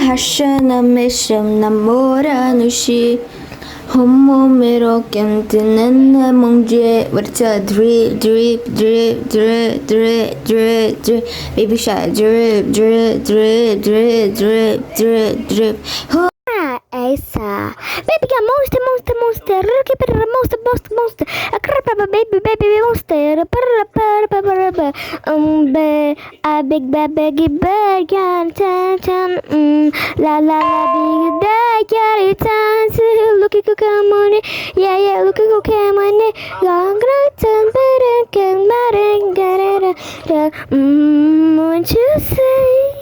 하셔나 매셔 나모라는 시 온몸으로 견디는 내 몽주에 와르쳐 drip drip drip drip drip drip drip baby shark drip drip drip drip drip drip drip Esa. Baby got monster, monster, monster. Monster, monster, monster. Baby, baby, monster. A big bad baggy bird can tan. La la la big bad carry tan. Look at come on it. Yeah, look at come on it. Long tan better can matter. What you say?